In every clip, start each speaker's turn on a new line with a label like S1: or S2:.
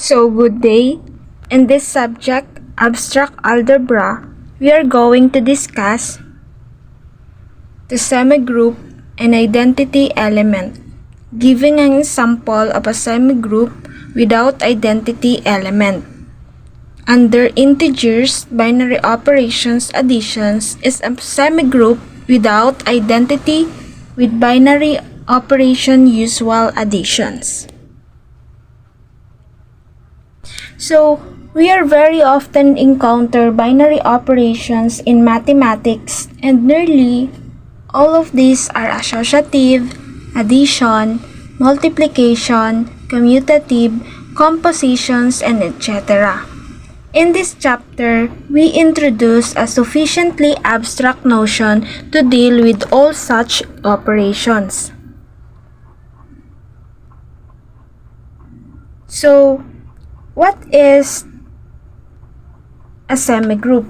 S1: So good day. In this subject, abstract algebra, we are going to discuss the semigroup and identity element, giving an example of a semigroup without identity element. Under integers, binary operations additions is a semigroup without identity with binary operation usual additions. So, we are very often encounter binary operations in mathematics, and nearly all of these are associative, addition, multiplication, commutative, compositions, and etc. In this chapter, we introduce a sufficiently abstract notion to deal with all such operations. So, what is a semigroup?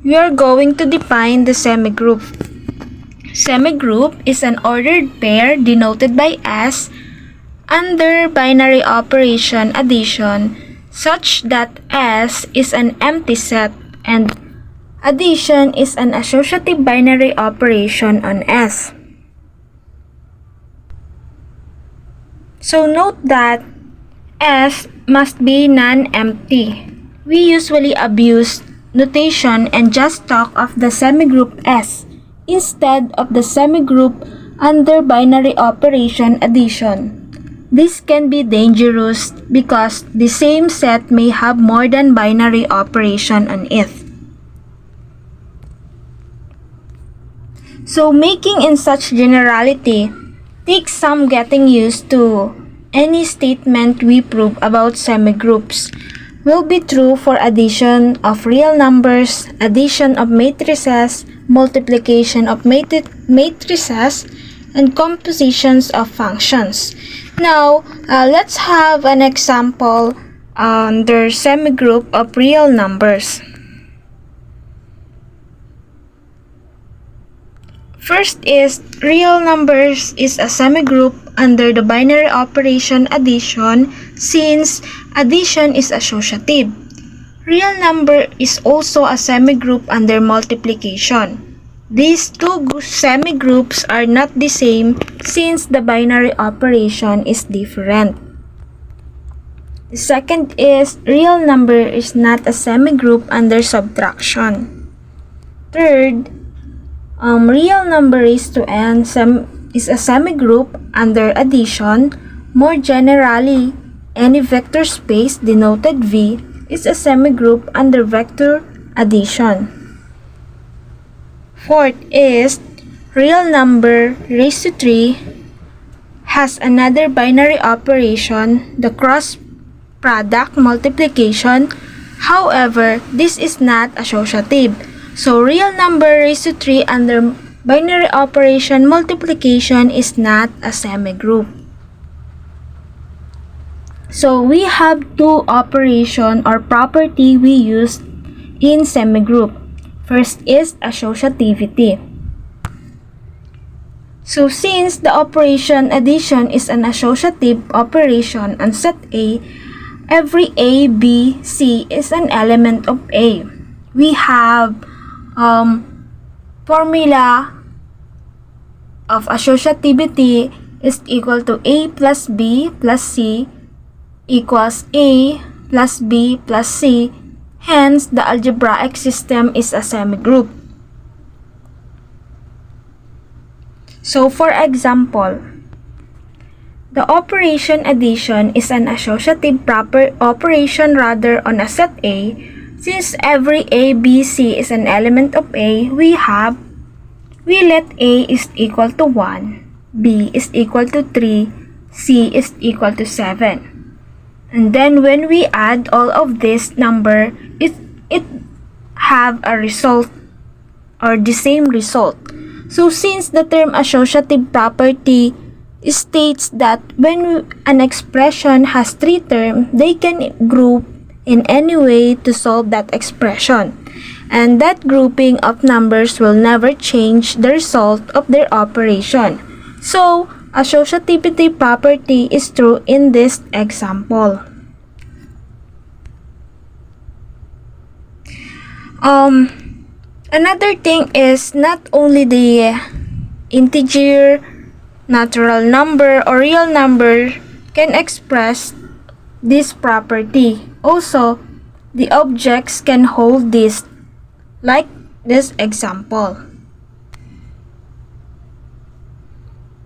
S1: We are going to define the semigroup. Semigroup is an ordered pair denoted by S under binary operation addition such that S is an empty set and addition is an associative binary operation on S. So note that S must be non-empty. We usually abuse notation and just talk of the semigroup S instead of the semigroup under binary operation addition. This can be dangerous because the same set may have more than binary operation on it. So making in such generality takes some getting used to. Any statement we prove about semigroups will be true for addition of real numbers, addition of matrices, multiplication of matrices, and compositions of functions. Now, let's have an example under semigroup of real numbers. First is real numbers is a semigroup under the binary operation addition since addition is associative. Real number is also a semigroup under multiplication. These two semigroups are not the same since the binary operation is different. The second is real number is not a semigroup under subtraction. Third, real number raised to n is a semigroup under addition. More generally, any vector space denoted V is a semigroup under vector addition. Fourth is real number raised to 3 has another binary operation, the cross product multiplication. However, this is not associative. So, real number raised to 3 under binary operation multiplication is not a semigroup. So, we have two operation or property we use in semigroup. First is associativity. So, since the operation addition is an associative operation on set A, every A, B, C is an element of A. We have formula of associativity is equal to A plus B plus C equals A plus B plus C. Hence, the algebraic system is a semigroup. So, for example, the operation addition is an associative proper operation rather on a set A. Since every A, B, C is an element of A, we let A is equal to 1, B is equal to 3, C is equal to 7. And then when we add all of this number, it have a result or the same result. So since the term associative property states that when an expression has 3 terms, they can group in any way to solve that expression. And that grouping of numbers will never change the result of their operation. So, associativity property is true in this example. Another thing is not only the integer, natural number, or real number can express this property. Also, the objects can hold this, like this example.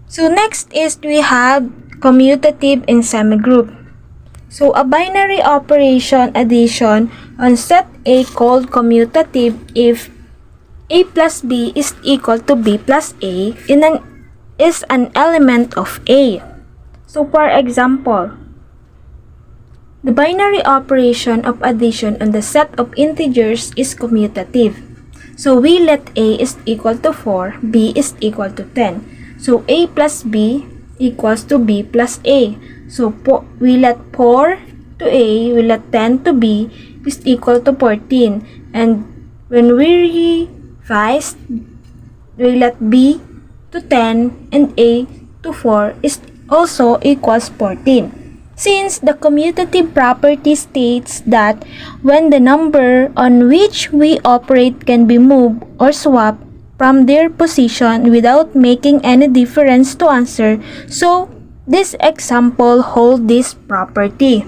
S1: So next is we have commutative and semigroup. So a binary operation addition on set A called commutative if A plus B is equal to B plus A is an element of A. So for example, the binary operation of addition on the set of integers is commutative. So we let A is equal to 4, B is equal to 10. So A plus B equals to B plus A. So we let 4 to A, we let 10 to B is equal to 14. And when we revise, we let B to 10 and A to 4 is also equals 14. Since the commutative property states that when the number on which we operate can be moved or swapped from their position without making any difference to answer, so this example holds this property.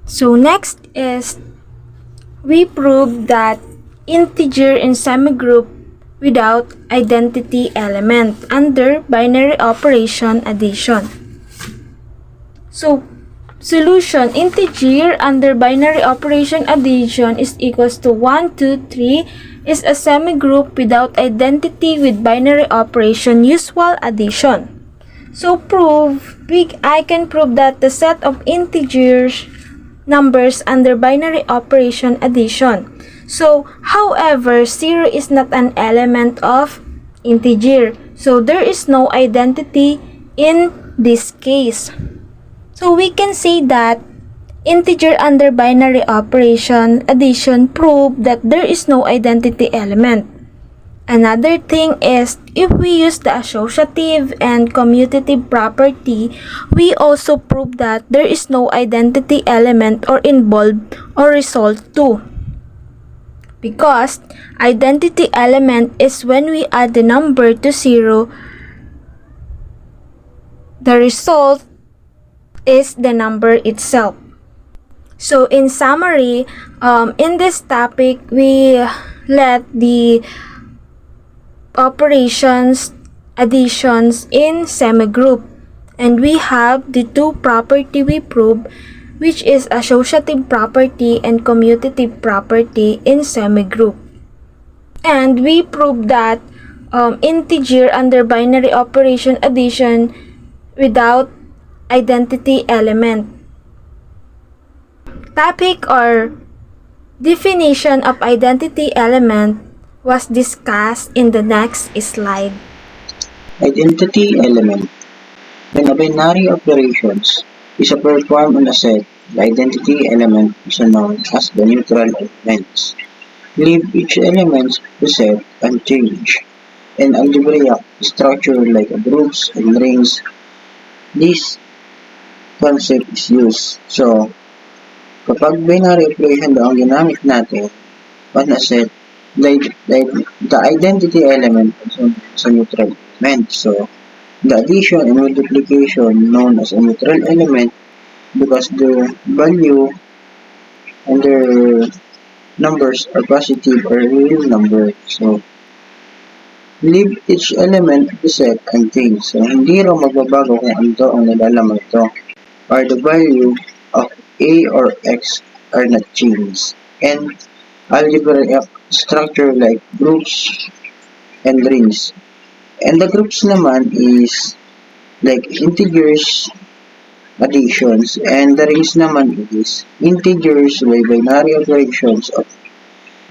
S1: So next is we prove that integer in semigroup without identity element under binary operation addition. So solution, integer under binary operation addition is equals to 1, 2, 3 is a semigroup without identity with binary operation usual addition. So I can prove that the set of integers numbers under binary operation addition. So however, 0 is not an element of integer. So there is no identity in this case. So we can say that integer under binary operation addition prove that there is no identity element. Another thing is if we use the associative and commutative property, we also prove that there is no identity element or involved or result too. Because identity element is when we add the number to 0, the result is the number itself. So in summary, in this topic, we let the operations additions in semigroup, and we have the two property we prove, which is associative property and commutative property in semigroup. And we prove that integer under binary operation addition without identity element. Topic or definition of identity element was discussed in the next slide.
S2: Identity element. When a binary operations is performed on a set, the identity element is known as the neutral elements. Leave each element of the set unchanged. In algebraic structure like groups and rings, this concept is used. So, kapag binary operation daw ang ginamit natin on a set, the identity element is a neutral element. So, the addition and multiplication known as a neutral element because the value and their numbers are positive or real number. So, leave each element of the set unchanged. So, hindi raw magbabago kung ano ang nilalaman ito or the value of A or X are not changed. And algebraic structure like groups and rings. And the groups naman is like integers additions, and the rings naman is integers by binary operations of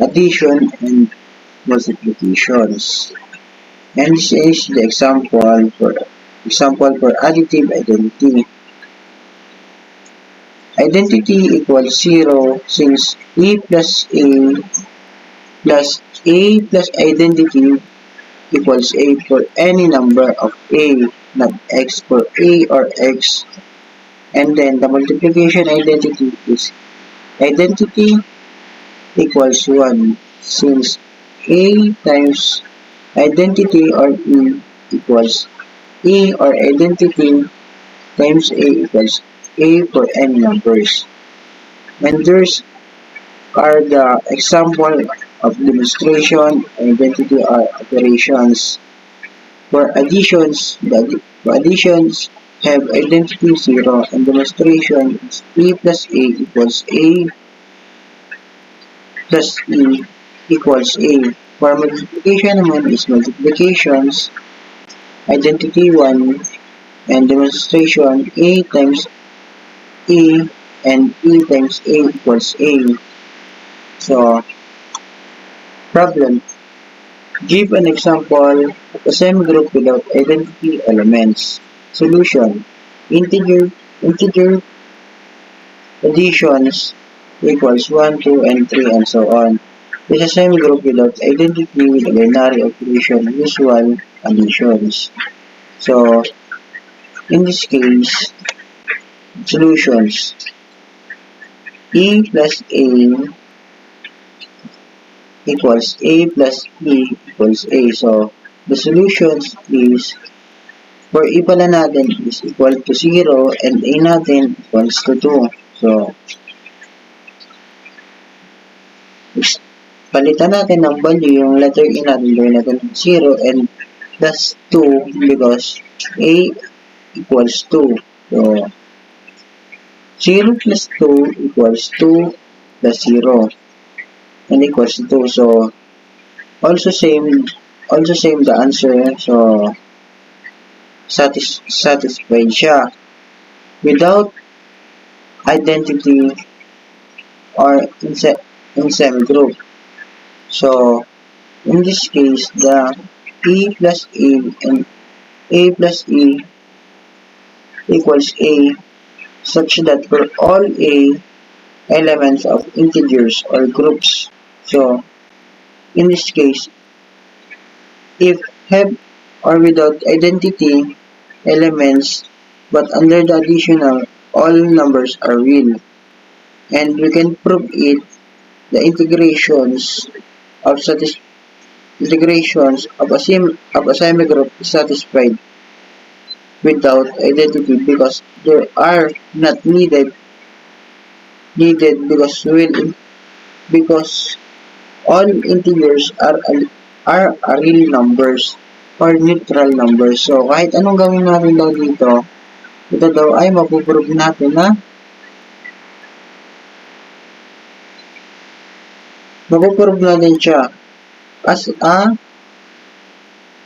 S2: addition and multiplications. And this is the example for additive identity. identity equals 0 since A plus identity equals A for any number of A, not X for A or X. And then the multiplication identity is identity equals 1 since A times identity or E equals E or identity times A equals A for n numbers. And there's are the example of demonstration identity or operations. For additions have identity 0 and demonstration is A plus A equals A plus E equals A. For multiplication naman is multiplications, identity 1 and demonstration A times E and E times A equals A. So, problem. Give an example of a same group without identity elements. Solution. Integer additions equals 1, 2, and 3, and so on. It's a same group without identity with a binary operation, usual additions. So, in this case, solutions. E plus A equals A plus E equals A. So, the solutions is, for E pala natin is equal to 0 and A natin equals to 2. So, palitan natin ng value yung letter E natin, gawin natin 0 and plus 2 because A equals 2. So, 0 plus 2 equals 2 plus 0 and equals to 2. So, also same the answer. So, satisfied siya without identity or in same group. So, in this case, the E plus A and A plus E equals A such that for all A elements of integers or groups. So, in this case, if have or without identity elements but under the additional, all numbers are real. And we can prove it, the integrations of a semigroup is satisfied without identity because they are not needed because all integers are real numbers or neutral numbers. So kahit anong gawin natin daw dito, ito daw ay mapuprove natin na mapuprove natin siya as a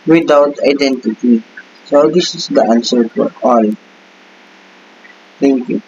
S2: without identity. So this is the answer for all. Thank you.